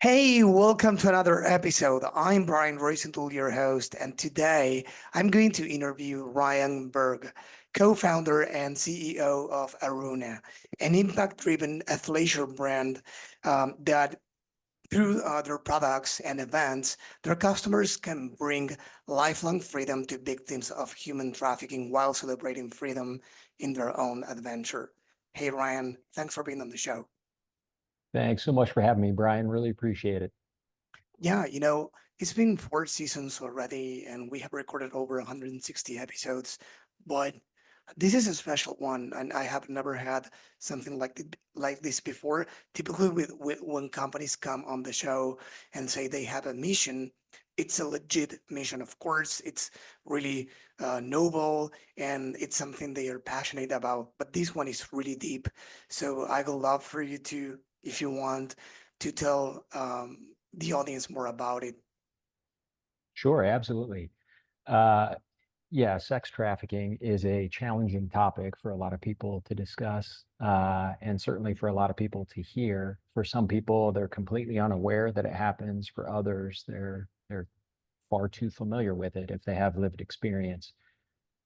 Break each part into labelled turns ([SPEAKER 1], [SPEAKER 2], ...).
[SPEAKER 1] Hey, welcome to another episode. I'm Brian Roisentul, your host, and today I'm going to interview Ryan Berg, co-founder and CEO of Aruna, an impact-driven athleisure brand that through their products and events, their customers can bring lifelong freedom to victims of human trafficking while celebrating freedom in their own adventure. Hey, Ryan, thanks for being on the show.
[SPEAKER 2] Thanks so much for having me, Brian. Really appreciate it.
[SPEAKER 1] Yeah, it's been 4 seasons already, and we have recorded over 160 episodes. But this is a special one, and I have never had something like this before. Typically, with when companies come on the show and say they have a mission, it's a legit mission. Of course, it's really noble, and it's something they are passionate about. But this one is really deep. So I would love for you to, if you want, to tell the audience more about it.
[SPEAKER 2] Sure, absolutely. Uh, yeah, sex trafficking is a challenging topic for a lot of people to discuss, and certainly for a lot of people to hear. For some people, they're completely unaware that it happens. For others, they're far too familiar with it if they have lived experience.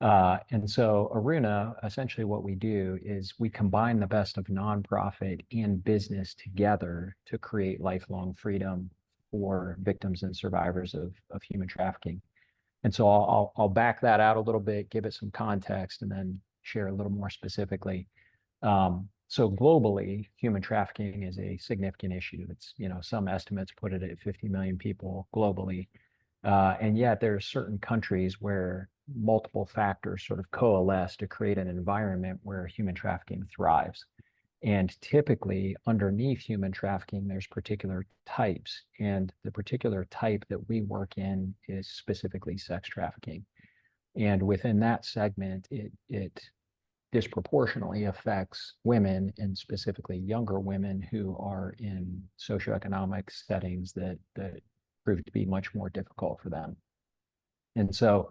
[SPEAKER 2] And so Aruna, essentially what we do is we combine the best of nonprofit and business together to create lifelong freedom for victims and survivors of human trafficking. And so I'll back that out a little bit, give it some context, and then share a little more specifically. So globally, human trafficking is a significant issue. It's, some estimates put it at 50 million people globally. And yet there are certain countries where multiple factors sort of coalesce to create an environment where human trafficking thrives. And typically underneath human trafficking, there's particular types. And the particular type that we work in is specifically sex trafficking. And within that segment, it disproportionately affects women, and specifically younger women who are in socioeconomic settings that proved to be much more difficult for them. And so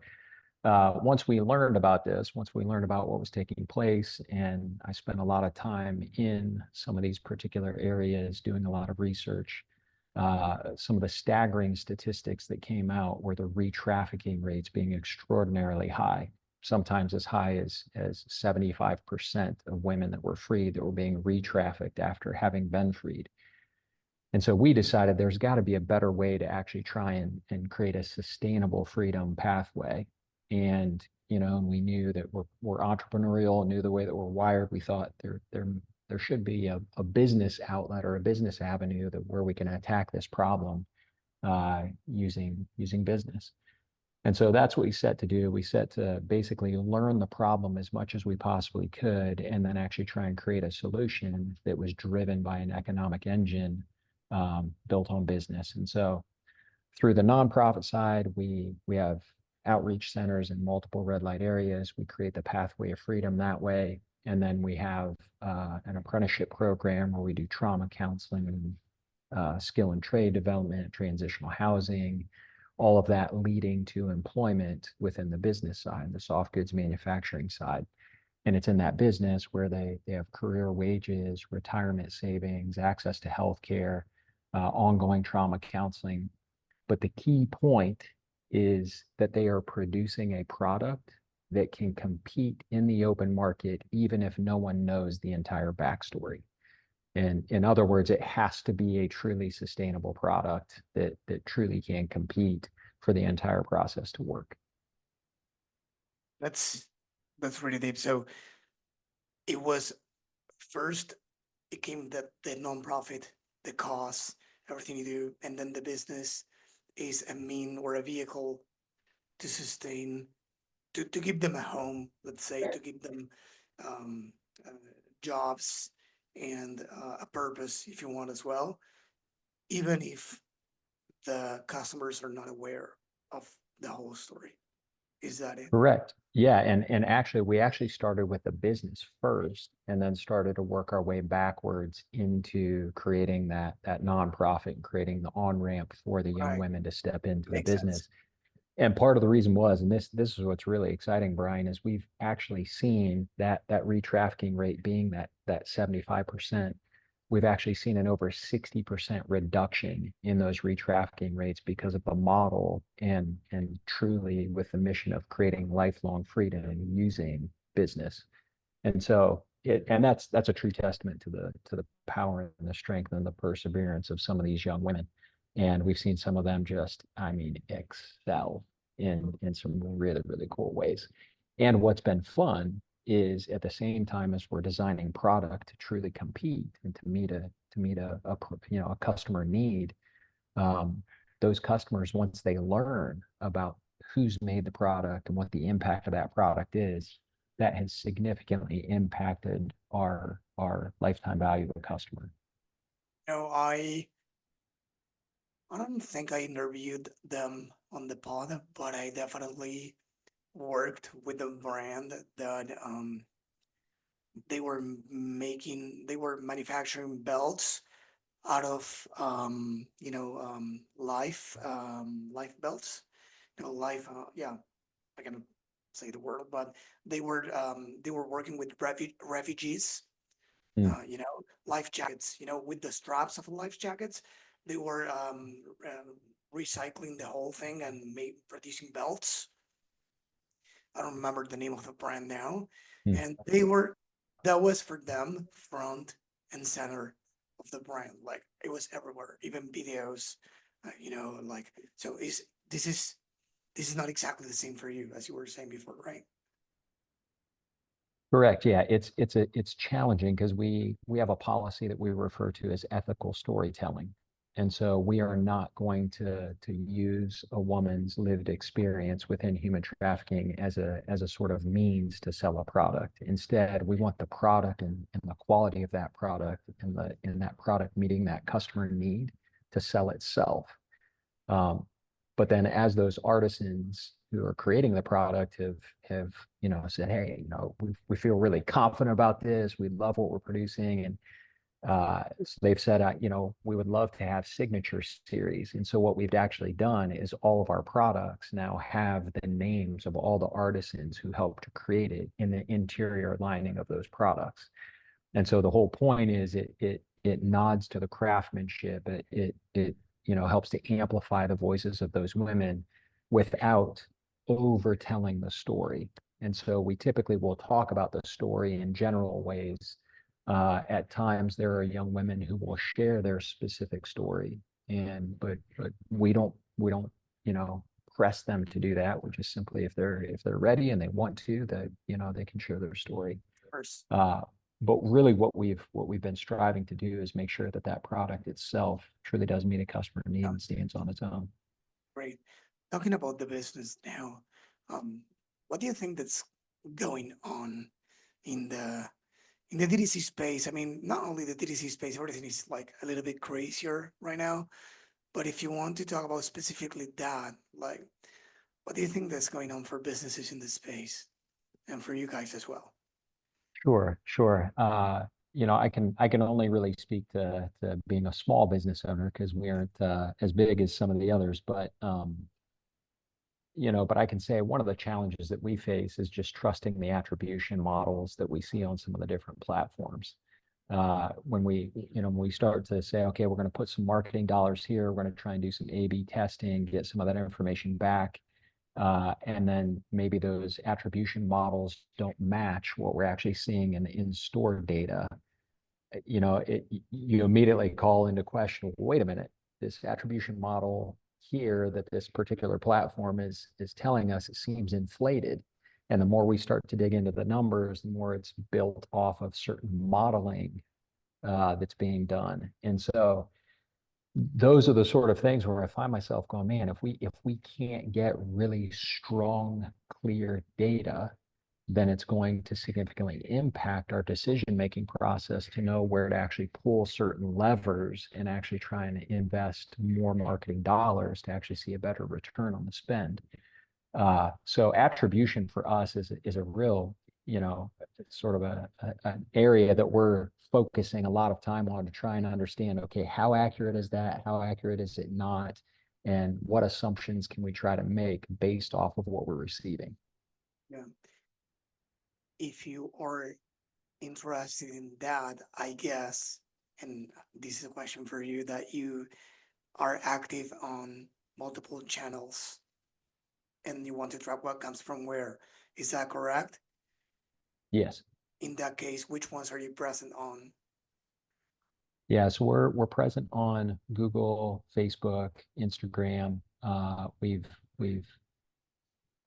[SPEAKER 2] once we learned about this, once we learned about what was taking place, and I spent a lot of time in some of these particular areas doing a lot of research, some of the staggering statistics that came out were the re-trafficking rates being extraordinarily high, sometimes as high as 75% of women that were freed that were being re-trafficked after having been freed. And so we decided there's got to be a better way to actually try and create a sustainable freedom pathway. And, and we knew that we're entrepreneurial, knew the way that we're wired. We thought there should be a business outlet or a business avenue where we can attack this problem using business. And so that's what we set to do. We set to basically learn the problem as much as we possibly could, and then actually try and create a solution that was driven by an economic engine built on business. And so through the nonprofit side, we have outreach centers in multiple red light areas. We create the pathway of freedom that way. And then we have an apprenticeship program where we do trauma counseling and skill and trade development, transitional housing, all of that leading to employment within the business side, the soft goods manufacturing side. And it's in that business where they have career wages, retirement savings, access to healthcare, ongoing trauma counseling. But the key point is that they are producing a product that can compete in the open market, even if no one knows the entire backstory. And in other words, it has to be a truly sustainable product that truly can compete for the entire process to work.
[SPEAKER 1] That's really deep. So it was first, it came the nonprofit, the cause, everything you do, and then the business is a mean or a vehicle to sustain, to give them a home, let's say, to give them uh, jobs and a purpose, if you want, as well, even if the customers are not aware of the whole story. Is that it?
[SPEAKER 2] Correct. Yeah, and actually we actually started with the business first and then started to work our way backwards into creating that nonprofit and creating the on-ramp for the young
[SPEAKER 1] Right.
[SPEAKER 2] women to step into the
[SPEAKER 1] Makes sense.
[SPEAKER 2] business. And part of the reason was, and this is what's really exciting, Brian, is we've actually seen that re-trafficking rate being that 75%. we've actually seen an over 60% reduction in those re-trafficking rates because of the model and truly with the mission of creating lifelong freedom using business. And so that's a true testament to the power and the strength and the perseverance of some of these young women. And we've seen some of them just, I mean, excel in some really, really cool ways. And what's been fun is at the same time as we're designing product to truly compete and to meet a customer need, those customers, once they learn about who's made the product and what the impact of that product is, that has significantly impacted our lifetime value of the customer.
[SPEAKER 1] I don't think I interviewed them on the pod, but I definitely worked with a brand that they were manufacturing belts out of life belts, life yeah, I can say the word, but they were working with refugees,
[SPEAKER 2] Mm.
[SPEAKER 1] life jackets, with the straps of life jackets. They were recycling the whole thing and producing belts. I don't remember the name of the brand now.
[SPEAKER 2] Mm.
[SPEAKER 1] And that was for them front and center of the brand. Like it was everywhere, even videos, so this is not exactly the same for you, as you were saying before, right?
[SPEAKER 2] Correct. Yeah, it's challenging because we have a policy that we refer to as ethical storytelling. And so we are not going to use a woman's lived experience within human trafficking as a sort of means to sell a product. Instead, we want the product and the quality of that product and that product meeting that customer need to sell itself. But then as those artisans who are creating the product have said, hey, we feel really confident about this. We love what we're producing. And so they've said, we would love to have signature series. And so what we've actually done is all of our products now have the names of all the artisans who helped to create it in the interior lining of those products. And so the whole point is it nods to the craftsmanship. It helps to amplify the voices of those women without over telling the story. And so we typically will talk about the story in general ways. At times there are young women who will share their specific story, but we don't press them to do that. We just simply, if they're ready and they want to, that they can share their story.
[SPEAKER 1] Of course.
[SPEAKER 2] But really what we've been striving to do is make sure that that product itself truly does meet a customer need and stands on its own.
[SPEAKER 1] Great. Talking about the business now, what do you think that's going on in the DTC space? I mean, not only the DTC space, everything is like a little bit crazier right now. But if you want to talk about specifically that, like, what do you think that's going on for businesses in this space and for you guys as well?
[SPEAKER 2] Sure. I can only really speak to being a small business owner because we aren't as big as some of the others. But but I can say one of the challenges that we face is just trusting the attribution models that we see on some of the different platforms. When we start to say, okay, we're going to put some marketing dollars here, we're going to try and do some A/B testing, get some of that information back. And then maybe those attribution models don't match what we're actually seeing in the in-store data. You immediately call into question, wait a minute, this attribution model here that this particular platform is telling us, it seems inflated. And the more we start to dig into the numbers, the more it's built off of certain modeling that's being done. And so those are the sort of things where I find myself going, man, if we can't get really strong, clear data, then it's going to significantly impact our decision-making process to know where to actually pull certain levers and actually try and invest more marketing dollars to actually see a better return on the spend. So attribution for us is a real, sort of an area that we're focusing a lot of time on to try and understand, okay, how accurate is that? How accurate is it not? And what assumptions can we try to make based off of what we're receiving?
[SPEAKER 1] Yeah. If you are interested in that, I guess and this is a question for you, that you are active on multiple channels and you want to track what comes from where. Is that correct?
[SPEAKER 2] Yes.
[SPEAKER 1] In that case, which ones are you present on?
[SPEAKER 2] Yeah, so we're present on Google, Facebook, Instagram. We've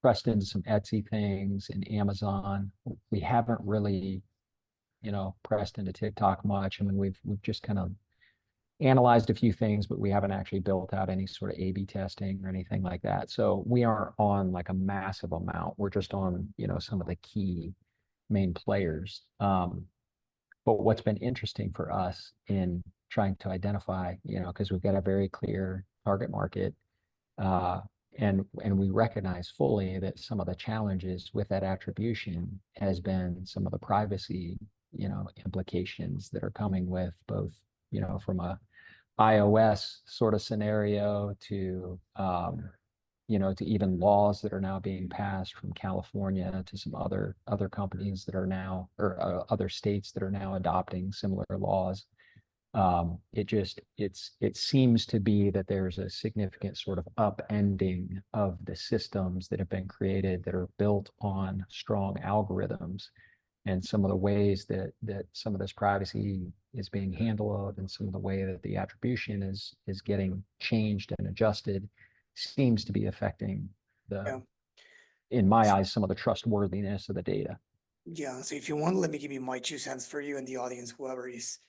[SPEAKER 2] pressed into some Etsy things and Amazon. We haven't really, pressed into TikTok much. I mean, we've just kind of analyzed a few things, but we haven't actually built out any sort of A/B testing or anything like that. So we aren't on like a massive amount. We're just on, some of the key main players. But what's been interesting for us in trying to identify, because we've got a very clear target market, uh, and we recognize fully that some of the challenges with that attribution has been some of the privacy, implications that are coming with both, from a iOS sort of scenario to even laws that are now being passed from California to some other companies that are now, or other states that are now adopting similar laws. It seems to be that there's a significant sort of upending of the systems that have been created that are built on strong algorithms, and some of the ways that some of this privacy is being handled and some of the way that the attribution is getting changed and adjusted seems to be affecting
[SPEAKER 1] Yeah.
[SPEAKER 2] in my eyes, some of the trustworthiness of the data.
[SPEAKER 1] Yeah. So if you want, let me give you my 2 cents for you and the audience, whoever is,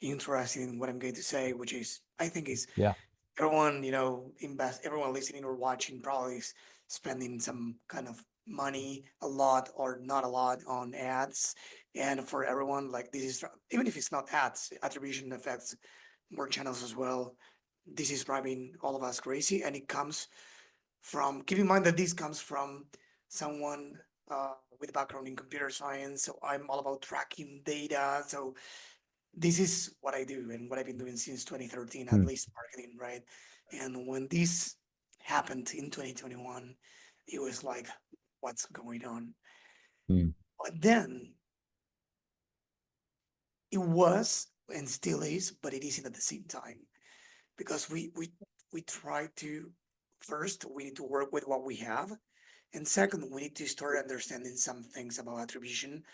[SPEAKER 1] interested in what I'm going to say, which is, I think is
[SPEAKER 2] Yeah.
[SPEAKER 1] everyone, everyone listening or watching probably is spending some kind of money, a lot or not a lot, on ads. And for everyone, like, this is, even if it's not ads, attribution affects more channels as well. This is driving all of us crazy. And it comes from, keep in mind that this comes from someone with a background in computer science. So I'm all about tracking data. So this is what I do and what I've been doing since 2013, at
[SPEAKER 2] Hmm.
[SPEAKER 1] least marketing, right? And when this happened in 2021, it was like, what's going on?
[SPEAKER 2] Hmm.
[SPEAKER 1] But then it was and still is, but it isn't at the same time, because we try to, first we need to work with what we have, and second we need to start understanding some things about attribution.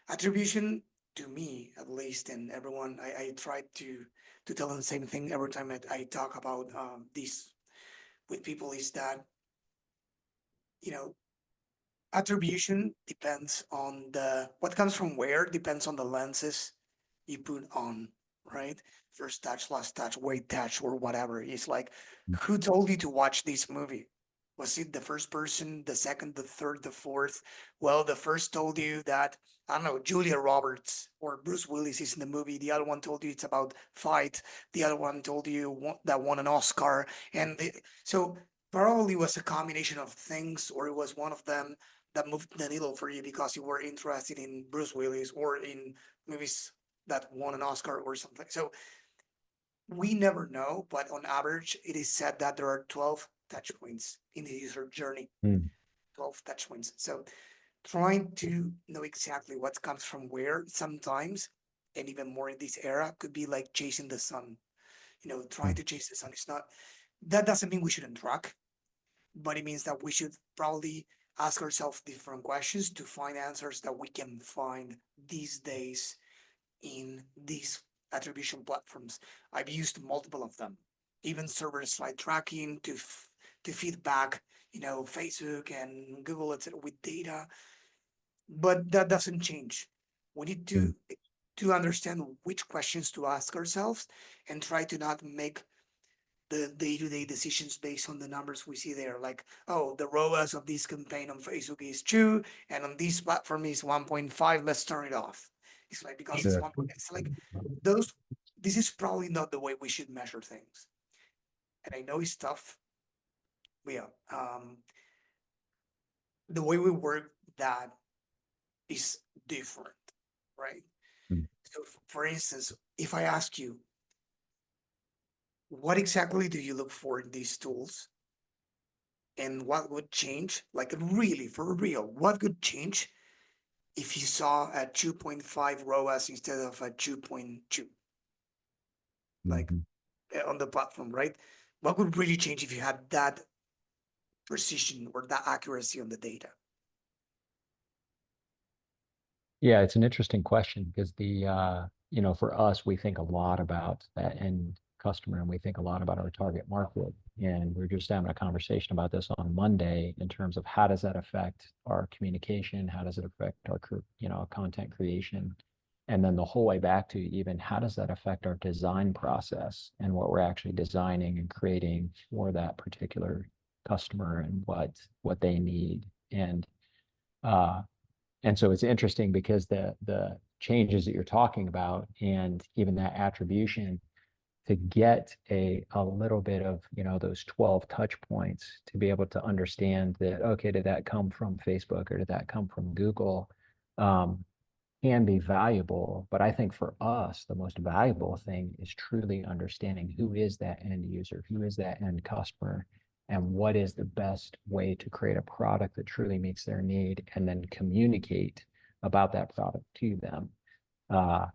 [SPEAKER 1] Attribution, to me at least, and everyone, I try to tell them the same thing every time I talk about this with people, is that, you know attribution depends on the what comes from where, depends on the lenses you put on, right? First touch, last touch, weight touch, or whatever. It's like, who told you to watch this movie? Was it the first person, the second, the third, the fourth? Well, the first told you that, I don't know, Julia Roberts or Bruce Willis is in the movie. The other one told you it's about fight. The other one told you that won an Oscar. So probably was a combination of things, or it was one of them that moved the needle for you because you were interested in Bruce Willis or in movies that won an Oscar or something. So we never know, but on average, it is said that there are 12 touch points in the user journey,
[SPEAKER 2] Hmm.
[SPEAKER 1] 12 touch points. So trying to know exactly what comes from where sometimes, and even more in this era, could be like chasing the sun. Trying
[SPEAKER 2] Hmm.
[SPEAKER 1] to chase the sun is not, that doesn't mean we shouldn't track, but it means that we should probably ask ourselves different questions to find answers that we can find these days in these attribution platforms. I've used multiple of them, even server-side tracking to feedback, Facebook and Google, etc., with data. But that doesn't change. We need
[SPEAKER 2] Hmm.
[SPEAKER 1] to understand which questions to ask ourselves and try to not make the day-to-day decisions based on the numbers we see there. Like, oh, the ROAS of this campaign on Facebook is 2, and on this platform is 1.5. Let's turn it off. It's like, because it's
[SPEAKER 2] Sure.
[SPEAKER 1] one. It's like those. This is probably not the way we should measure things. And I know it's tough. Yeah. The way we work that is different, right?
[SPEAKER 2] Hmm.
[SPEAKER 1] So, for instance, if I ask you, what exactly do you look for in these tools? And what would change, like, really, for real, what would change if you saw a 2.5 ROAS instead of a 2.2? like
[SPEAKER 2] Mhm.
[SPEAKER 1] on the platform, right? What would really change if you had that precision or that accuracy on the data?
[SPEAKER 2] Yeah, it's an interesting question because for us, we think a lot about that end customer and we think a lot about our target market. And we're just having a conversation about this on Monday in terms of how does that affect our communication? How does it affect our, content creation? And then the whole way back to even how does that affect our design process and what we're actually designing and creating for that particular customer and what they need. Uh, and so it's interesting because the changes that you're talking about and even that attribution to get a little bit of, those 12 touch points to be able to understand that, okay, did that come from Facebook or did that come from Google? Um, can be valuable, but I think for us, the most valuable thing is truly understanding who is that end user, who is that end customer, and what is the best way to create a product that truly meets their need, and then communicate about that product to them. Uh,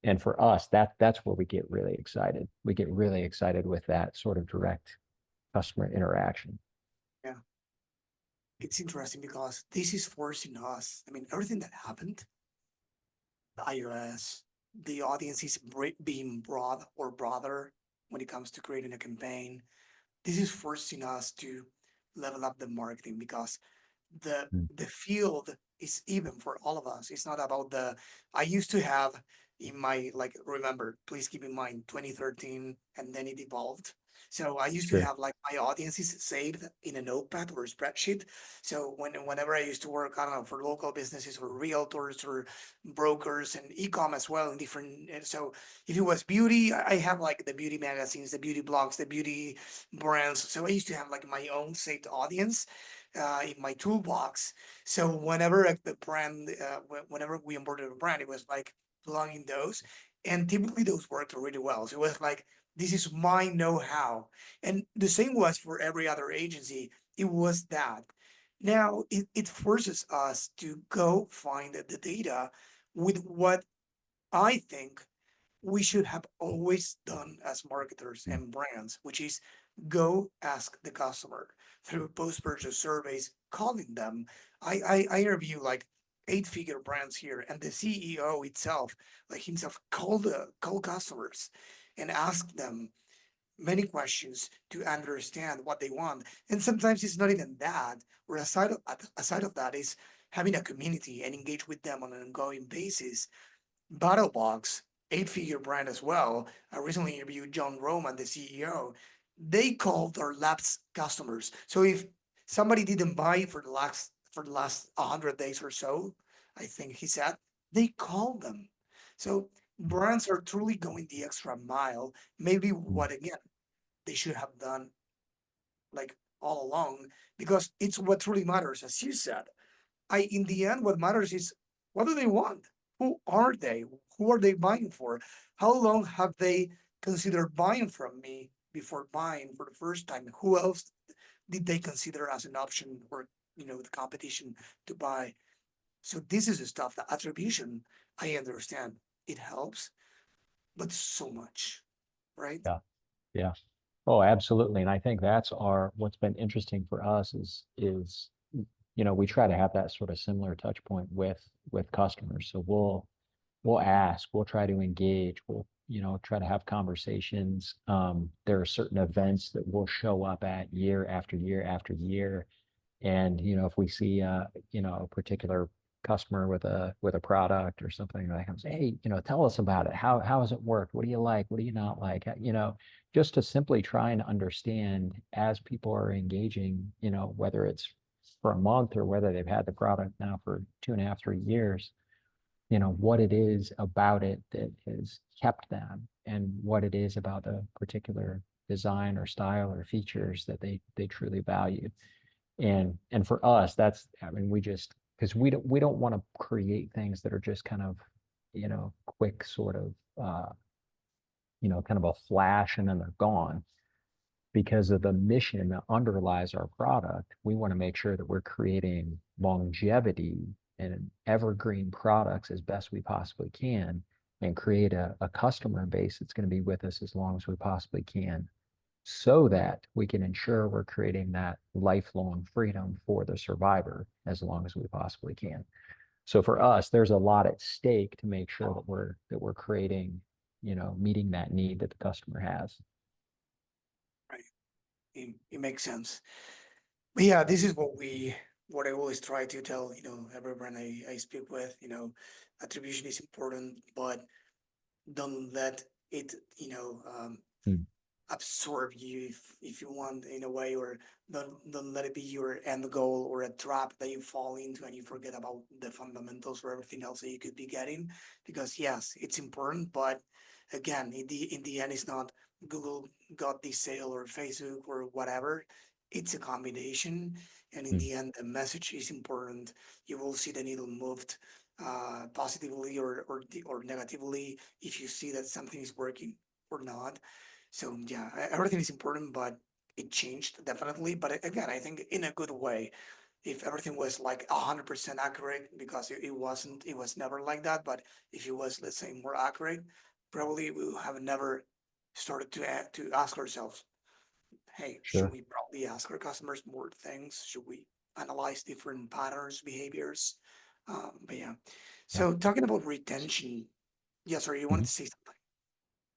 [SPEAKER 2] and for us, that's where we get really excited. We get really excited with that sort of direct customer interaction.
[SPEAKER 1] Yeah, it's interesting because this is forcing us. I mean, everything that happened, the iOS, the audience is being broad or broader when it comes to creating a campaign. This is forcing us to level up the marketing because the
[SPEAKER 2] Mm.
[SPEAKER 1] the field is even for all of us. It's not about the I used to have in my like remember, please keep in mind 2013 and then it evolved. So I used to
[SPEAKER 2] Sure.
[SPEAKER 1] have like my audiences saved in a notepad or a spreadsheet. So whenever I used to work, I don't know, for local businesses or realtors or brokers and e-com as well in different so if it was beauty, I have like the beauty magazines, the beauty blogs, the beauty brands. So I used to have like my own saved audience in my toolbox. So whenever the brand, whenever we onboarded a brand, it was like plugging those, and typically those worked really well. So it was like this is my know-how, and the same was for every other agency. It was that. Now it forces us to go find the data with what I think we should have always done as marketers
[SPEAKER 2] Mm.
[SPEAKER 1] and brands, which is go ask the customer through post-purchase surveys, calling them. I interview like eight-figure brands here, and the CEO itself, like himself, call customers and ask them many questions to understand what they want. And sometimes it's not even that. Or aside of that is having a community and engage with them on an ongoing basis. BattleBox, eight-figure brand as well. I recently interviewed John Roman, the CEO. They called their lapsed customers. So if somebody didn't buy for the last 100 days or so, I think he said, they called them. So brands are truly going the extra mile. Maybe
[SPEAKER 2] Mm.
[SPEAKER 1] what again they should have done like all along, because it's what truly matters, as you said. I in the end, what matters is what do they want? Who are they? Who are they buying for? How long have they considered buying from me before buying for the first time? Who else did they consider as an option or the competition to buy? So this is the stuff, the attribution. I understand it helps, but so much, right?
[SPEAKER 2] Yeah. Yeah. Oh, absolutely. And I think that's what's been interesting for us is, we try to have that sort of similar touch point with customers. So we'll ask, we'll try to engage, we'll, try to have conversations. There are certain events that we'll show up at year after year after year. And, if we see a particular customer with a product or something like that, hey, tell us about it. How has it worked? What do you like? What do you not like? Just to simply try and understand as people are engaging, whether it's for a month or whether they've had the product now for 2.5, 3 years, what it is about it that has kept them and what it is about a particular design or style or features that they truly value. And for us, that's, I mean, we just, because we don't want to create things that are just kind of, quick sort of, kind of a flash and then they're gone. Because of the mission that underlies our product, we want to make sure that we're creating longevity and evergreen products as best we possibly can. and create a customer base that's going to be with us as long as we possibly can, so that we can ensure we're creating that lifelong freedom for the survivor as long as we possibly can. So for us, there's a lot at stake to make sure that we're creating, meeting that need that the customer has.
[SPEAKER 1] Right. It makes sense. But yeah, this is what I always try to tell, every brand I speak with, attribution is important, but don't let it,
[SPEAKER 2] Hmm.
[SPEAKER 1] absorb you if you want in a way, or don't let it be your end goal or a trap that you fall into and you forget about the fundamentals or everything else that you could be getting. Because yes, it's important, but again, in the end, it's not Google got this sale or Facebook or whatever. It's a combination, and in
[SPEAKER 2] Hmm.
[SPEAKER 1] the end, the message is important. You will see the needle moved positively or negatively if you see that something is working or not. So yeah, everything is important, but it changed definitely. But again, I think in a good way. If everything was like 100% accurate, because it wasn't, it was never like that. But if it was, let's say, more accurate, probably we would have never started to ask ourselves, hey, should
[SPEAKER 2] Sure.
[SPEAKER 1] we probably ask our customers more things? Should we analyze different patterns, behaviors? But yeah.
[SPEAKER 2] Yeah.
[SPEAKER 1] So talking about retention, yes, sir, you wanted
[SPEAKER 2] Mhm.
[SPEAKER 1] to say something?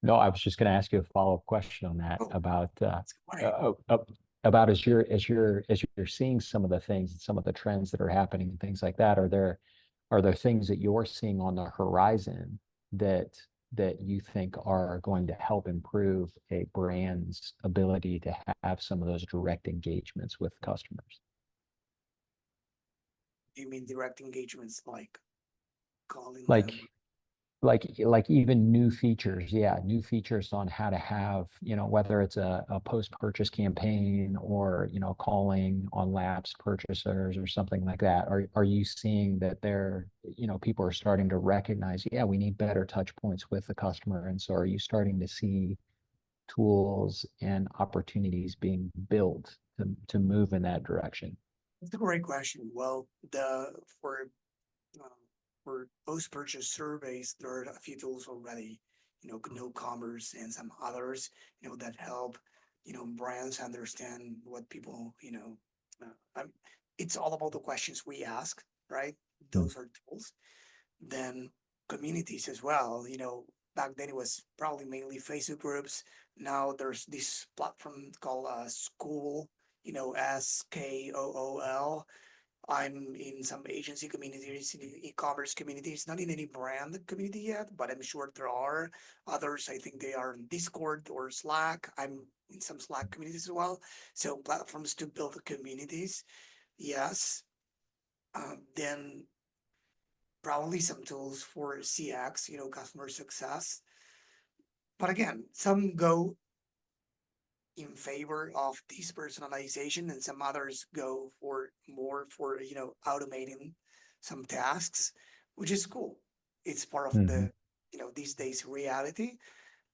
[SPEAKER 2] No, I was just going to ask you a follow-up question on that
[SPEAKER 1] Oh,
[SPEAKER 2] about
[SPEAKER 1] that's good. Right.
[SPEAKER 2] uh, uh, about as you're seeing some of the things, some of the trends that are happening and things like that. Are there things that you're seeing on the horizon that you think are going to help improve a brand's ability to have some of those direct engagements with customers?
[SPEAKER 1] You mean direct engagements like calling them?
[SPEAKER 2] Like like even new features, yeah, new features on how to have, whether it's a post-purchase campaign or, calling on lapsed purchasers or something like that. Are you seeing that people are starting to recognize, yeah, we need better touch points with the customer? And so are you starting to see tools and opportunities being built to move in that direction?
[SPEAKER 1] That's a great question. Well, the uh, for post-purchase surveys, there are a few tools already, no commerce and some others, that help, brands understand what people, it's all about the questions we ask, right?
[SPEAKER 2] Hmm.
[SPEAKER 1] Those are tools. Then communities as well, back then it was probably mainly Facebook groups. Now there's this platform called School, SKOOL. I'm in some agency communities, in e-commerce communities, not in any brand community yet, but I'm sure there are others. I think they are in Discord or Slack. I'm in some Slack communities as well. So platforms to build communities, yes. Then probably some tools for CX, customer success. But again, some go in favor of this personalization, and some others go for more for automating some tasks, which is cool. It's part of
[SPEAKER 2] Hmm.
[SPEAKER 1] the these days reality,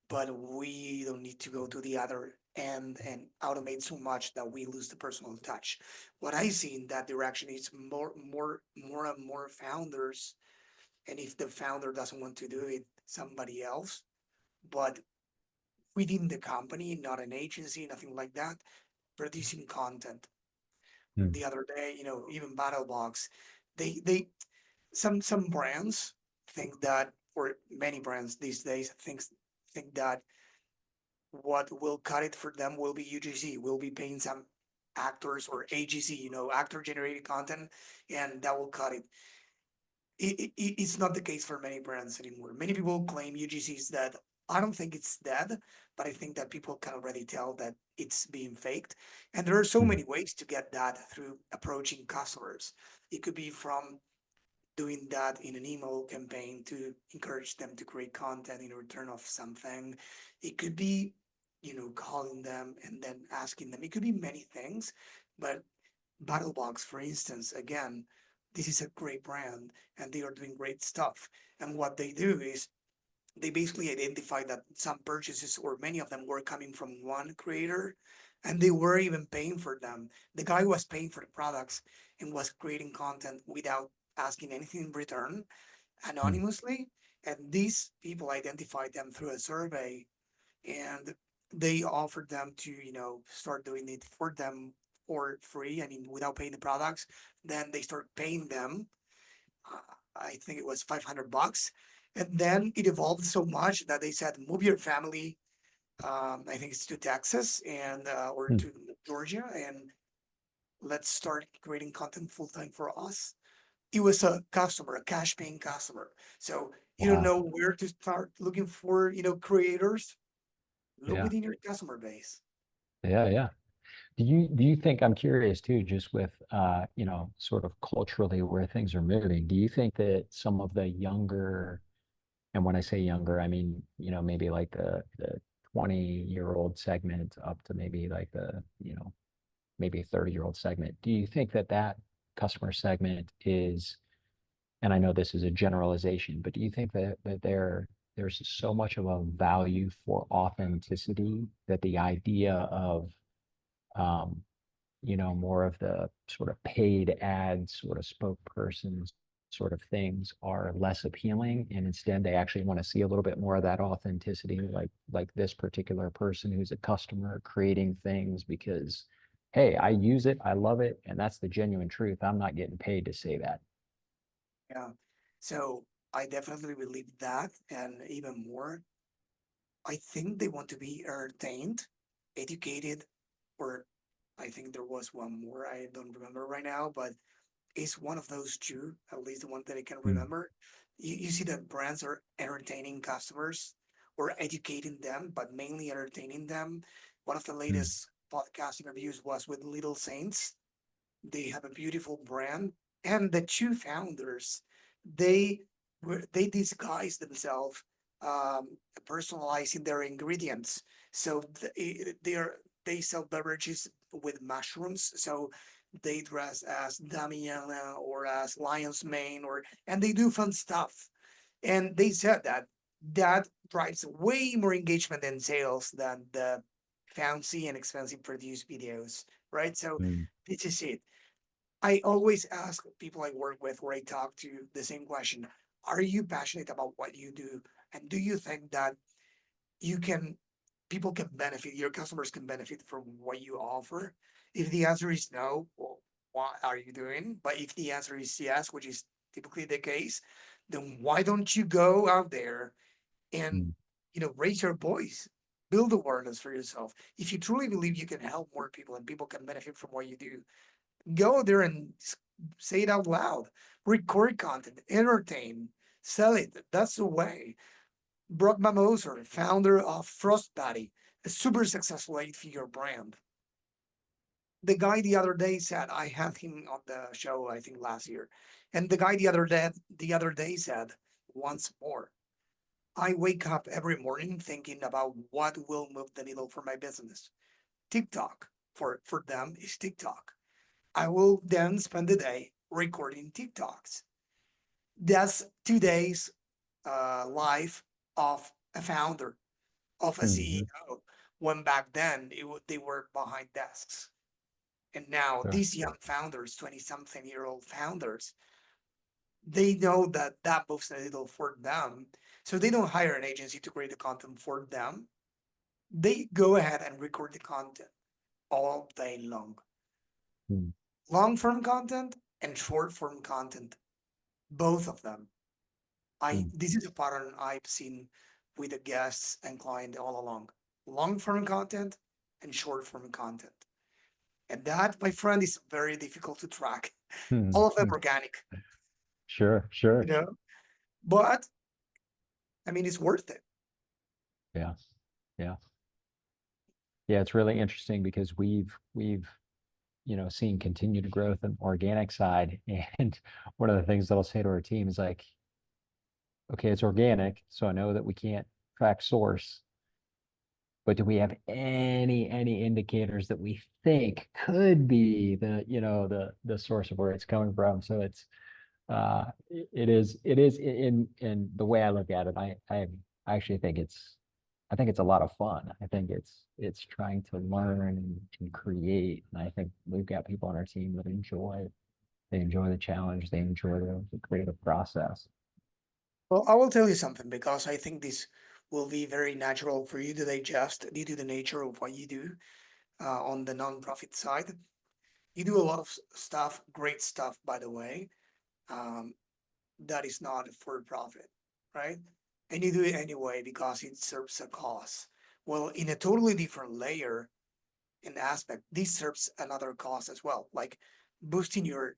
[SPEAKER 1] but we don't need to go to the other end and automate so much that we lose the personal touch. What I see in that direction is more and more founders, and if the founder doesn't want to do it, somebody else, but within the company, not an agency, nothing like that, producing content.
[SPEAKER 2] Hmm.
[SPEAKER 1] The other day, even BattleBox, they some brands think that, or many brands these days think that what will cut it for them will be UGC, will be paying some actors or AGC, actor generated content, and that will cut it. It's not the case for many brands anymore. Many people claim UGC is dead. I don't think it's dead, but I think that people can already tell that it's being faked. And there are so
[SPEAKER 2] Hmm.
[SPEAKER 1] many ways to get that through approaching customers. It could be from doing that in an email campaign to encourage them to create content in return of something. It could be, calling them and then asking them. It could be many things, but BattleBox, for instance, again, this is a great brand and they are doing great stuff. And what they do is they basically identify that some purchases or many of them were coming from one creator and they were even paying for them. The guy was paying for the products and was creating content without asking anything in return
[SPEAKER 2] Hmm.
[SPEAKER 1] anonymously. And these people identified them through a survey, and they offered them to, start doing it for them for free. I mean, without paying the products. Then they start paying them. Uh, I think it was $500, and then it evolved so much that they said, move your family. I think it's to Texas and or
[SPEAKER 2] Hmm.
[SPEAKER 1] to Georgia, and let's start creating content full time for us. It was a customer, a cash paying customer. So you don't
[SPEAKER 2] Wow.
[SPEAKER 1] know where to start looking for, creators. Look
[SPEAKER 2] Yeah.
[SPEAKER 1] within your customer base.
[SPEAKER 2] Yeah. Yeah. Do you think, I'm curious too, just with sort of culturally where things are moving, do you think that some of the younger, and when I say younger, I mean, maybe like the 20-year-old segment up to maybe like maybe 30-year-old segment, do you think that that customer segment is, and I know this is a generalization, but do you think that there's so much of a value for authenticity that the idea of um, more of the sort of paid ad sort of spokespersons sort of things are less appealing, and instead they actually want to see a little bit more of that authenticity, like this particular person who's a customer creating things because, hey, I use it, I love it, and that's the genuine truth. I'm not getting paid to say that.
[SPEAKER 1] Yeah. So I definitely believe that, and even more, I think they want to be entertained, educated, or I think there was one more I don't remember right now, but it's one of those two, at least the one that I can
[SPEAKER 2] Mm,
[SPEAKER 1] remember. You see that brands are entertaining customers or educating them, but mainly entertaining them. One of the
[SPEAKER 2] mm,
[SPEAKER 1] latest podcast interviews was with Little Saints. They have a beautiful brand, and the two founders, they they disguise themselves, personalizing their ingredients. So they sell beverages with mushrooms. So they dress as Damiana or as Lion's Mane, and they do fun stuff. And they said that that drives way more engagement and sales than the fancy and expensive produced videos, right? So
[SPEAKER 2] mm,
[SPEAKER 1] this is it. I always ask people I work with or I talk to the same question. Are you passionate about what you do? And do you think that you can, people can benefit, your customers can benefit from what you offer? If the answer is no, well, what are you doing? But if the answer is yes, which is typically the case, then why don't you go out there and,
[SPEAKER 2] mm,
[SPEAKER 1] raise your voice, build awareness for yourself? If you truly believe you can help more people and people can benefit from what you do, go there and say it out loud, record content, entertain, sell it. That's the way. Brock Mamoser, founder of Frostbody, a super successful eight-figure brand. The guy the other day said, I had him on the show, I think last year. And the guy the other day said, once more, I wake up every morning thinking about what will move the needle for my business. TikTok for them is TikTok. I will then spend the day recording TikToks. That's today's life of a founder, of a
[SPEAKER 2] mhm.
[SPEAKER 1] CEO. When back then they were behind desks. And now
[SPEAKER 2] Sure.
[SPEAKER 1] these young founders, 20 something year old founders, they know that that moves the needle for them. So they don't hire an agency to create the content for them. They go ahead and record the content all day long.
[SPEAKER 2] Mm,
[SPEAKER 1] Long form content and short form content, both of them. I
[SPEAKER 2] mm,
[SPEAKER 1] This is a pattern I've seen with the guests and client all along. Long form content and short form content. And that, my friend, is very difficult to track.
[SPEAKER 2] mm,
[SPEAKER 1] All of them
[SPEAKER 2] mm.
[SPEAKER 1] organic,
[SPEAKER 2] Sure,
[SPEAKER 1] you
[SPEAKER 2] sure.
[SPEAKER 1] know? But I mean, it's worth it.
[SPEAKER 2] Yeah. Yeah. Yeah, it's really interesting because we've seen continued growth in organic side. And one of the things that I'll say to our team is like, okay, it's organic, so I know that we can't track source, but do we have any indicators that we think could be the source of where it's coming from? So it is in the way I look at it, I actually think it's a lot of fun. I think it's trying to learn and create. And I think we've got people on our team that they enjoy the challenge, they enjoy the creative process.
[SPEAKER 1] Well, I will tell you something because I think this will be very natural for you to digest due to the nature of what you do on the nonprofit side. You do a lot of stuff, great stuff, by the way, um, that is not for profit, right? And you do it anyway because it serves a cause. Well, in a totally different layer and aspect, this serves another cause as well, like boosting your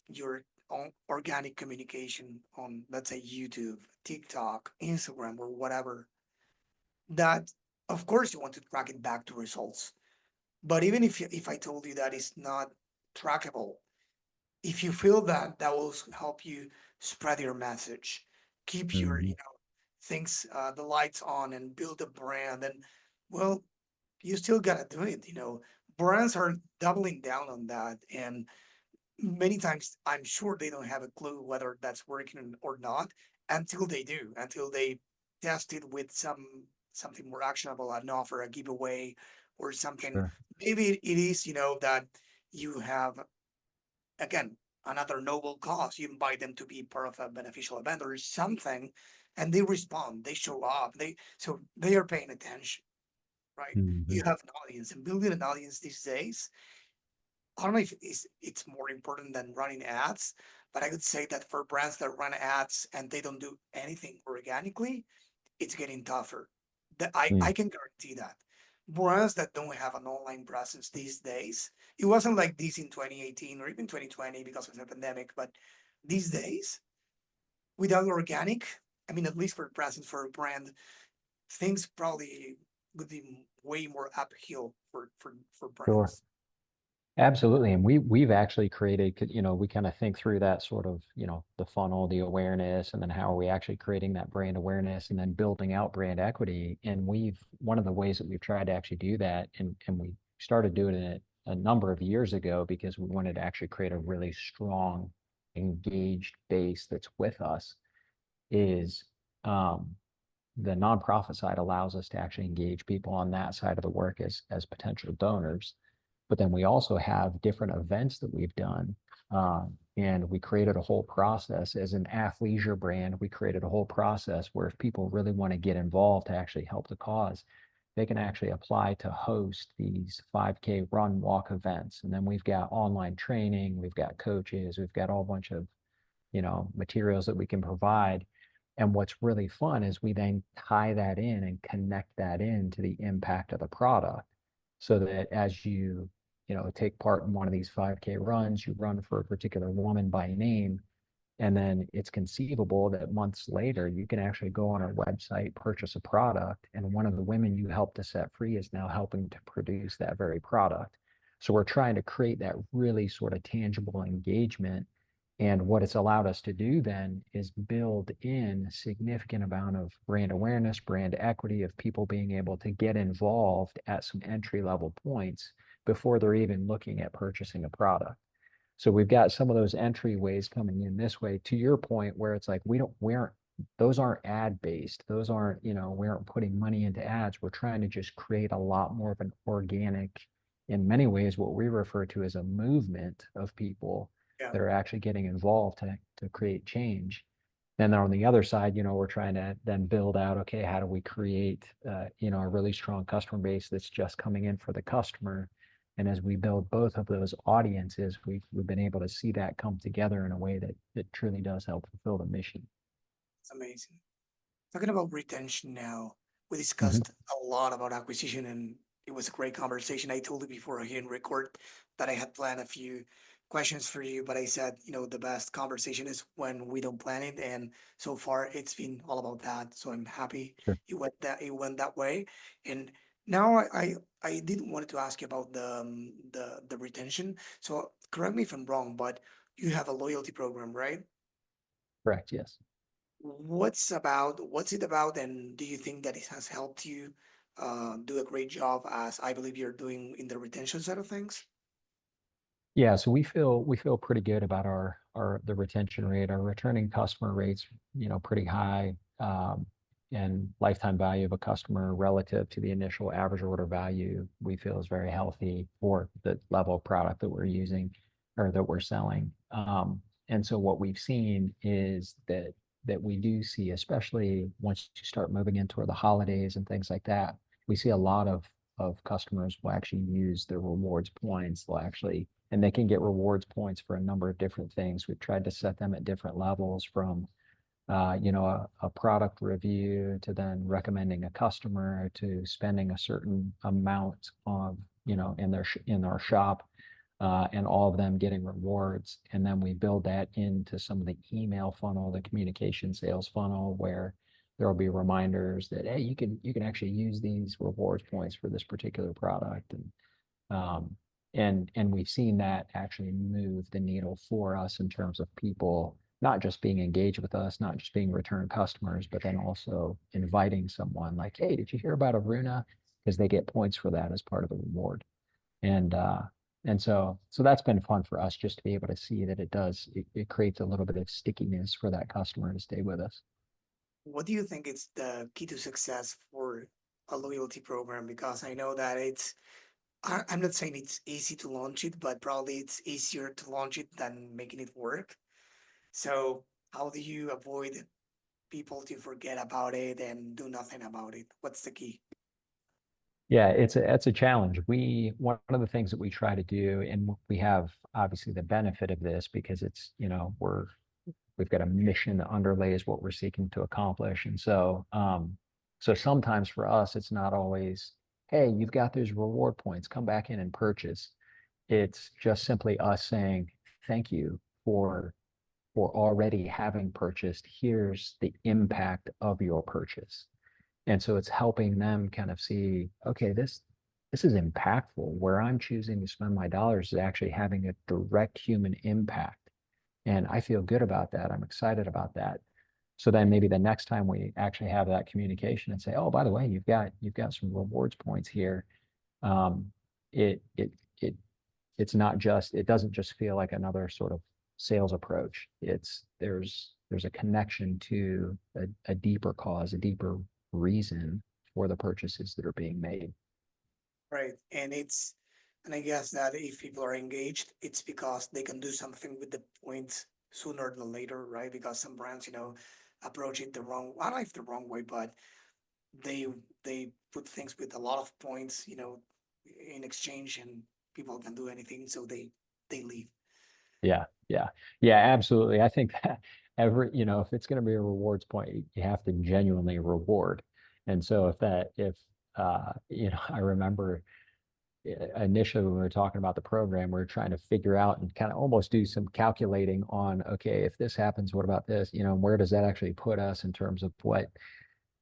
[SPEAKER 1] your own organic communication on, let's say, YouTube, TikTok, Instagram, or whatever. That, of course, you want to track it back to results. But even if I told you that it's not trackable, if you feel that that will help you spread your message, keep your
[SPEAKER 2] Mhm.
[SPEAKER 1] things the lights on and build a brand, and well, you still gotta do it. Brands are doubling down on that, and many times I'm sure they don't have a clue whether that's working or not until they do, until they test it with something more actionable, an offer, a giveaway, or something.
[SPEAKER 2] Sure.
[SPEAKER 1] Maybe it is, that you have again another noble cause. You invite them to be part of a beneficial event or something, and they respond, they show up, they are paying attention, right? You
[SPEAKER 2] Mhm.
[SPEAKER 1] have an audience, and building an audience these days, I don't know if it's more important than running ads, but I could say that for brands that run ads and they don't do anything organically, it's getting tougher. That I
[SPEAKER 2] Mm.
[SPEAKER 1] can guarantee that. Brands that don't have an online presence these days, it wasn't like this in 2018 or even 2020 because of the pandemic, but these days, without organic, I mean, at least for presence for a brand, things probably would be way more uphill for
[SPEAKER 2] Sure.
[SPEAKER 1] brands.
[SPEAKER 2] Absolutely. And we've actually created, we kind of think through that sort of, the funnel, the awareness, and then how are we actually creating that brand awareness and then building out brand equity. And one of the ways that we've tried to actually do that, and we started doing it a number of years ago because we wanted to actually create a really strong, engaged base that's with us, is um, the nonprofit side allows us to actually engage people on that side of the work as potential donors. But then we also have different events that we've done. And we created a whole process as an athleisure brand. We created a whole process where if people really want to get involved to actually help the cause, they can actually apply to host these 5K run walk events. And then we've got online training, we've got coaches, we've got a whole bunch of materials that we can provide. And what's really fun is we then tie that in and connect that in to the impact of the product so that as take part in one of these 5K runs, you run for a particular woman by name, and then it's conceivable that months later you can actually go on our website, purchase a product, and one of the women you helped to set free is now helping to produce that very product. So we're trying to create that really sort of tangible engagement. And what it's allowed us to do then is build in a significant amount of brand awareness, brand equity of people being able to get involved at some entry level points before they're even looking at purchasing a product. So we've got some of those entryways coming in this way. To your point, where it's like we aren't those aren't ad based. Those aren't, we aren't putting money into ads. We're trying to just create a lot more of an organic, in many ways, what we refer to as a movement of people
[SPEAKER 1] Yeah.
[SPEAKER 2] that are actually getting involved to create change. And then on the other side, we're trying to then build out, okay, how do we create, a really strong customer base that's just coming in for the customer. And as we build both of those audiences, we've been able to see that come together in a way that truly does help fulfill the mission.
[SPEAKER 1] It's amazing. Talking about retention now, we
[SPEAKER 2] Mhm.
[SPEAKER 1] discussed a lot about acquisition and it was a great conversation. I told you before I hit record that I had planned a few questions for you, but I said, the best conversation is when we don't plan it. And so far it's been all about that. So I'm happy
[SPEAKER 2] Sure.
[SPEAKER 1] it went that way. And now I did wanted to ask you about the retention. So correct me if I'm wrong, but you have a loyalty program, right?
[SPEAKER 2] Correct. Yes.
[SPEAKER 1] What's it about, and do you think that it has helped you do a great job as I believe you're doing in the retention side of things?
[SPEAKER 2] Yeah, so we feel pretty good about our the retention rate. Our returning customer rates, pretty high, and lifetime value of a customer relative to the initial average order value, we feel is very healthy for the level of product that we're using or that we're selling. And so what we've seen is that that we do see, especially once you start moving into the holidays and things like that, we see a lot of customers will actually use their rewards points. They'll actually, and they can get rewards points for a number of different things. We've tried to set them at different levels from a product review to then recommending a customer to spending a certain amount of, in our shop, and all of them getting rewards. And then we build that into some of the email funnel, the communication sales funnel, where there will be reminders that, hey, you can actually use these rewards points for this particular product. And we've seen that actually move the needle for us in terms of people not just being engaged with us, not just being return customers, but then also inviting someone like, hey, did you hear about Aruna? Because they get points for that as part of the reward. And so that's been fun for us, just to be able to see that it creates a little bit of stickiness for that customer to stay with us.
[SPEAKER 1] What do you think is the key to success for a loyalty program? Because I know that I'm not saying it's easy to launch it, but probably it's easier to launch it than making it work. So how do you avoid people to forget about it and do nothing about it? What's the key?
[SPEAKER 2] Yeah, it's a challenge. One of the things that we try to do, and we have obviously the benefit of this because it's, we've got a mission that underlays what we're seeking to accomplish. And so sometimes for us, it's not always, hey, you've got those reward points, come back in and purchase. It's just simply us saying, thank you for already having purchased. Here's the impact of your purchase. And so it's helping them kind of see, okay, this is impactful. Where I'm choosing to spend my dollars is actually having a direct human impact. And I feel good about that. I'm excited about that. So then maybe the next time we actually have that communication and say, oh, by the way, you've got some rewards points here. Um, it it it it's not just, it doesn't just feel like another sort of sales approach. There's a connection to a deeper cause, a deeper reason for the purchases that are being made.
[SPEAKER 1] Right. And I guess that if people are engaged, it's because they can do something with the points sooner than later, right? Because some brands, approach it the wrong, I don't know if the wrong way, but they they put things with a lot of points, in exchange, and people can do anything, so they leave.
[SPEAKER 2] Yeah, yeah, yeah, absolutely. I think that if it's going to be a rewards point, you have to genuinely reward. And so I remember initially when we were talking about the program, we were trying to figure out and kind of almost do some calculating on, okay, if this happens, what about this? Where does that actually put us in terms of what?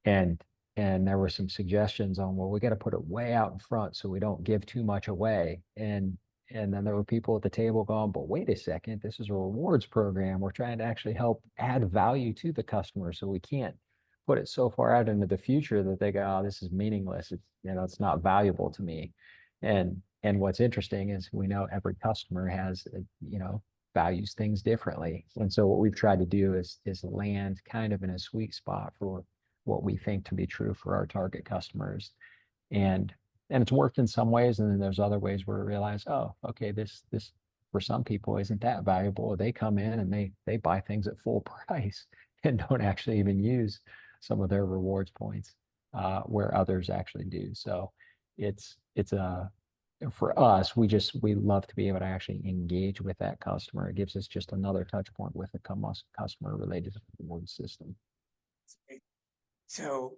[SPEAKER 2] And and there were some suggestions on, well, we got to put it way out in front so we don't give too much away. And then there were people at the table going, but wait a second, this is a rewards program. We're trying to actually help add value to the customer. So we can't put it so far out into the future that they go, oh, this is meaningless. It's not valuable to me. And what's interesting is we know every customer has, values things differently. And so what we've tried to do is land kind of in a sweet spot for what we think to be true for our target customers. And and it's worked in some ways, and then there's other ways where we realize, oh, okay, this for some people isn't that valuable. They come in and they buy things at full price and don't actually even use some of their rewards points, where others actually do. So it's a for us, we love to be able to actually engage with that customer. It gives us just another touch point with the customer related to the reward system.
[SPEAKER 1] So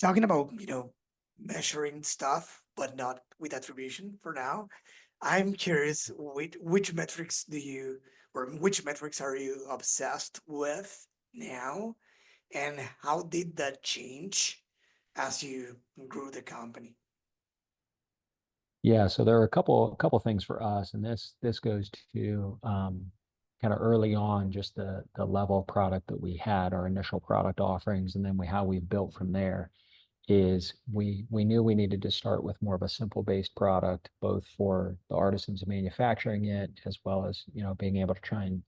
[SPEAKER 1] talking about, measuring stuff, but not with attribution for now, I'm curious, which metrics which metrics are you obsessed with now? And how did that change as you grew the company?
[SPEAKER 2] Yeah, so there are a couple things for us, and this goes to kind of early on, just the level of product that we had, our initial product offerings, and then how we built from there. Is we knew we needed to start with more of a simple based product, both for the artisans manufacturing it, as well as being able to try and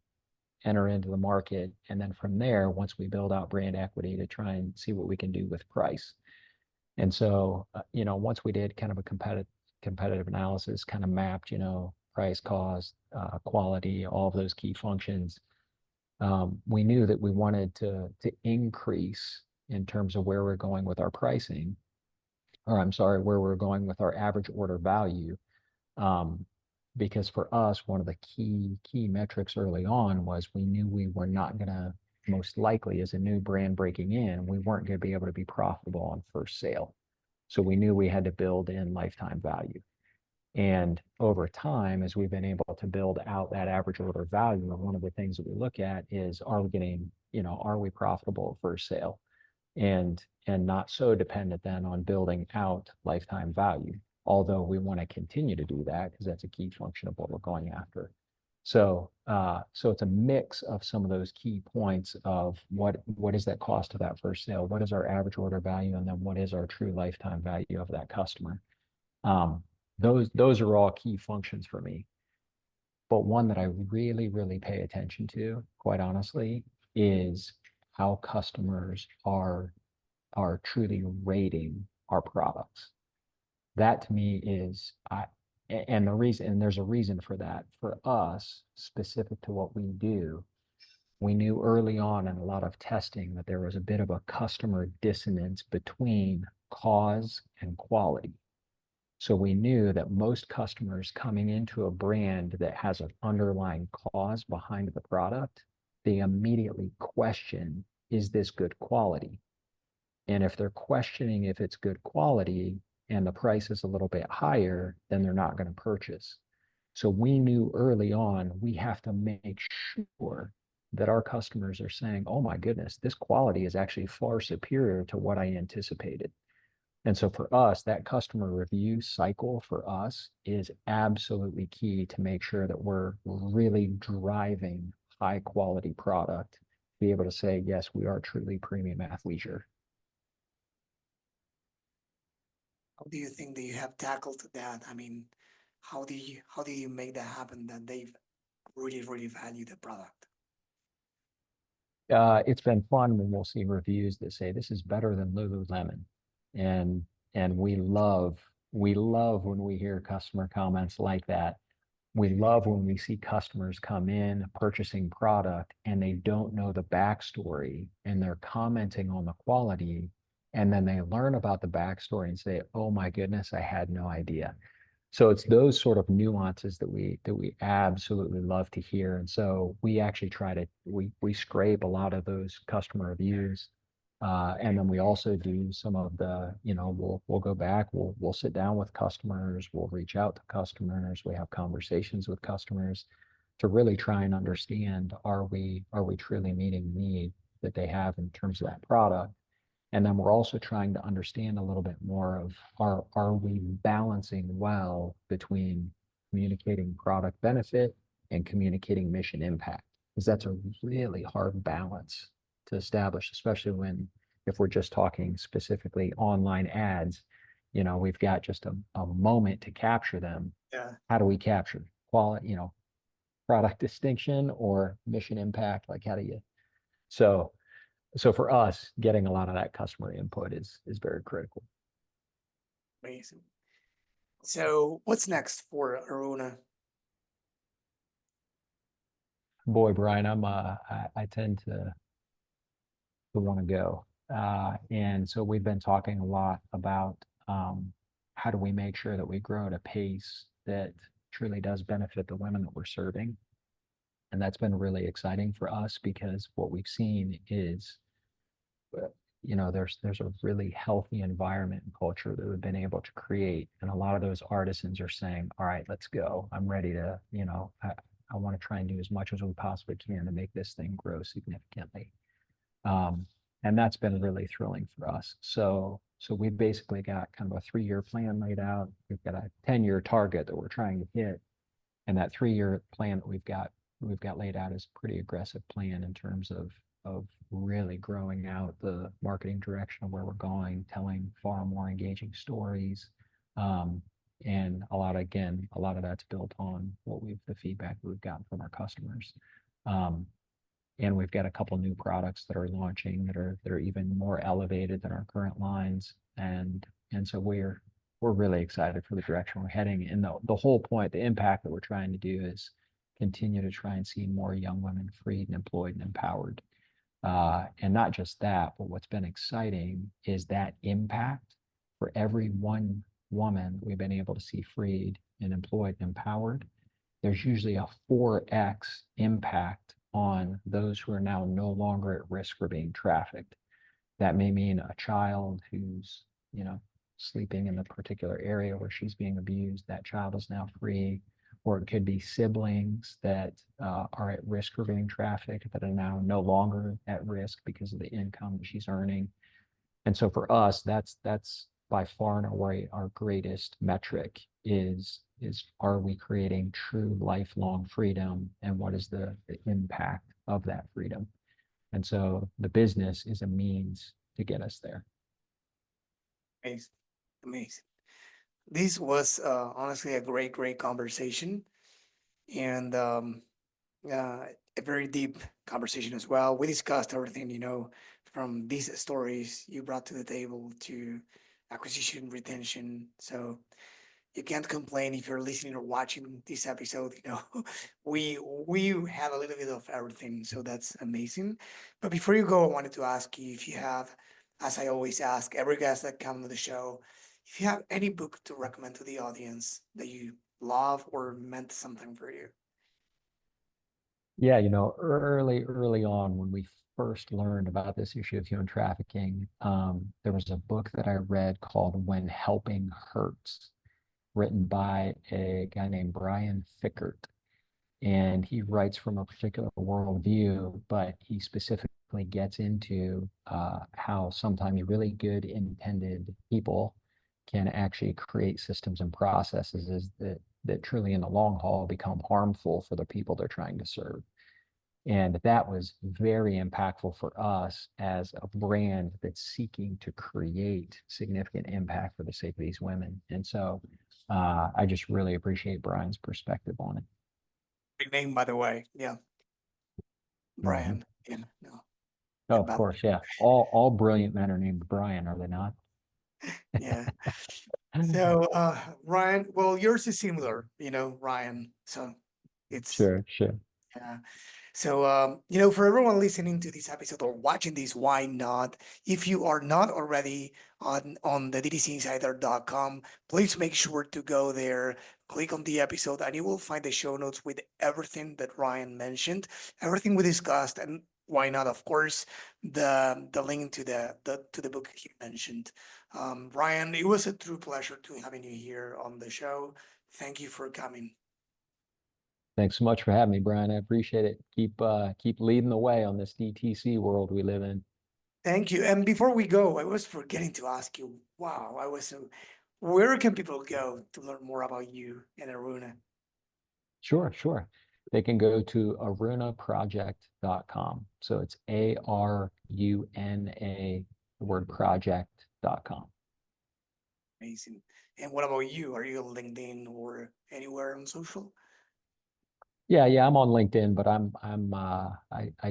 [SPEAKER 2] enter into the market, and then from there, once we build out brand equity, to try and see what we can do with price. And so, once we did kind of a competitive analysis, kind of mapped, price, cost, quality, all of those key functions, we knew that we wanted to increase in terms of where we're going with our pricing, or I'm sorry, where we're going with our average order value. Um, because for us, one of the key metrics early on was we knew we were not going to, most likely as a new brand breaking in, we weren't going to be able to be profitable on first sale. So we knew we had to build in lifetime value. And over time, as we've been able to build out that average order value, one of the things that we look at is, are we getting, are we profitable at first sale? And not so dependent then on building out lifetime value, although we want to continue to do that because that's a key function of what we're going after. So it's a mix of some of those key points of what is that cost of that first sale, what is our average order value, and then what is our true lifetime value of that customer. Those are all key functions for me. But one that I really pay attention to, quite honestly, is how customers are truly rating our products. That to me is and there's a reason for that. For us, specific to what we do, we knew early on in a lot of testing that there was a bit of a customer dissonance between cause and quality. So we knew that most customers coming into a brand that has an underlying cause behind the product, they immediately question, is this good quality? And if they're questioning if it's good quality and the price is a little bit higher, then they're not going to purchase. So we knew early on we have to make sure that our customers are saying, oh my goodness, this quality is actually far superior to what I anticipated. And so for us, that customer review cycle for us is absolutely key to make sure that we're really driving high quality product to be able to say, yes, we are truly premium athleisure.
[SPEAKER 1] How do you think that you have tackled that? I mean, how do you make that happen that they've really value the product?
[SPEAKER 2] It's been fun when we'll see reviews that say this is better than Lululemon, and we love when we hear customer comments like that. We love when we see customers come in purchasing product and they don't know the backstory and they're commenting on the quality, and then they learn about the backstory and say, "Oh my goodness, I had no idea." So it's those sort of nuances that we absolutely love to hear. And so we actually try to we scrape a lot of those customer reviews. And then we also do some of the, we'll go back, we'll sit down with customers, we'll reach out to customers, we have conversations with customers to really try and understand, are we truly meeting the need that they have in terms of that product? And then we're also trying to understand a little bit more of, are we balancing well between communicating product benefit and communicating mission impact? Because that's a really hard balance to establish, especially if we're just talking specifically online ads, we've got just a moment to capture them.
[SPEAKER 1] Yeah.
[SPEAKER 2] How do we capture quality, product distinction or mission impact? Like how do you, so so for us, getting a lot of that customer input is very critical.
[SPEAKER 1] Amazing. So what's next for Aruna?
[SPEAKER 2] Boy, Brian, I tend to want to go. And so we've been talking a lot about how do we make sure that we grow at a pace that truly does benefit the women that we're serving. And that's been really exciting for us because what we've seen is there's a really healthy environment and culture that we've been able to create. And a lot of those artisans are saying, all right, let's go. I'm ready to, I want to try and do as much as we possibly can to make this thing grow significantly. And that's been really thrilling for us. So we've basically got kind of a 3-year plan laid out. We've got a 10-year target that we're trying to hit. And that 3-year plan that we've got laid out is a pretty aggressive plan in terms of really growing out the marketing direction of where we're going, telling far more engaging stories. And a lot of that's built on the feedback that we've gotten from our customers. And we've got a couple new products that are launching that are even more elevated than our current lines. And so we're really excited for the direction we're heading. And the whole point, the impact that we're trying to do is continue to try and see more young women freed and employed and empowered. And not just that, but what's been exciting is that impact for every one woman we've been able to see freed and employed and empowered. There's usually a 4x impact on those who are now no longer at risk for being trafficked. That may mean a child who's, sleeping in the particular area where she's being abused. That child is now free. Or it could be siblings that are at risk for being trafficked that are now no longer at risk because of the income that she's earning. And so for us, that's by far and away our greatest metric is are we creating true lifelong freedom, and what is the impact of that freedom? And so the business is a means to get us there.
[SPEAKER 1] Amazing. Amazing. This was honestly a great conversation, and a very deep conversation as well. We discussed everything, from these stories you brought to the table to acquisition, retention. So you can't complain if you're listening or watching this episode. We had a little bit of everything, so that's amazing. But before you go, I wanted to ask you if you have, as I always ask every guest that comes to the show, if you have any book to recommend to the audience that you love or meant something for you.
[SPEAKER 2] Yeah, early on when we first learned about this issue of human trafficking, there was a book that I read called When Helping Hurts, written by a guy named Brian Fickert. And he writes from a particular worldview, but he specifically gets into how sometimes really good intended people can actually create systems and processes that truly in the long haul become harmful for the people they're trying to serve. And that was very impactful for us as a brand that's seeking to create significant impact for the sake of these women. And so I just really appreciate Brian's perspective on it.
[SPEAKER 1] Great name, by the way. Yeah,
[SPEAKER 2] Mhm.
[SPEAKER 1] Brian. Yeah, no.
[SPEAKER 2] Oh,
[SPEAKER 1] Yeah,
[SPEAKER 2] of course, yeah. All brilliant men are named Brian, are they not?
[SPEAKER 1] yeah. So, Ryan, well, yours is similar, Ryan. So it's,
[SPEAKER 2] Sure, sure.
[SPEAKER 1] yeah. So, for everyone listening to this episode or watching this, why not? If you are not already on the DTCinsider.com, please make sure to go there, click on the episode, and you will find the show notes with everything that Ryan mentioned, everything we discussed, and why not, of course, the link to the book he mentioned. Ryan, it was a true pleasure to having you here on the show. Thank you for coming.
[SPEAKER 2] Thanks so much for having me, Brian. I appreciate it. Keep leading the way on this DTC world we live in.
[SPEAKER 1] Thank you. And before we go, I was forgetting to ask you, wow, where can people go to learn more about you and Aruna?
[SPEAKER 2] Sure, sure. They can go to arunaproject.com. So it's ARUNA, the word project.com.
[SPEAKER 1] Amazing. And what about you? Are you on LinkedIn or anywhere on social?
[SPEAKER 2] Yeah, I'm on LinkedIn, but I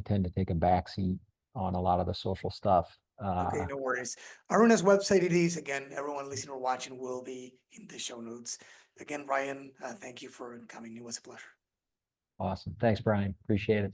[SPEAKER 2] tend to take a backseat on a lot of the social stuff.
[SPEAKER 1] Okay, no worries. Aruna's website it is, again, everyone listening or watching will be in the show notes. Again, Ryan, thank you for coming. It was a pleasure.
[SPEAKER 2] Awesome. Thanks, Brian. Appreciate it.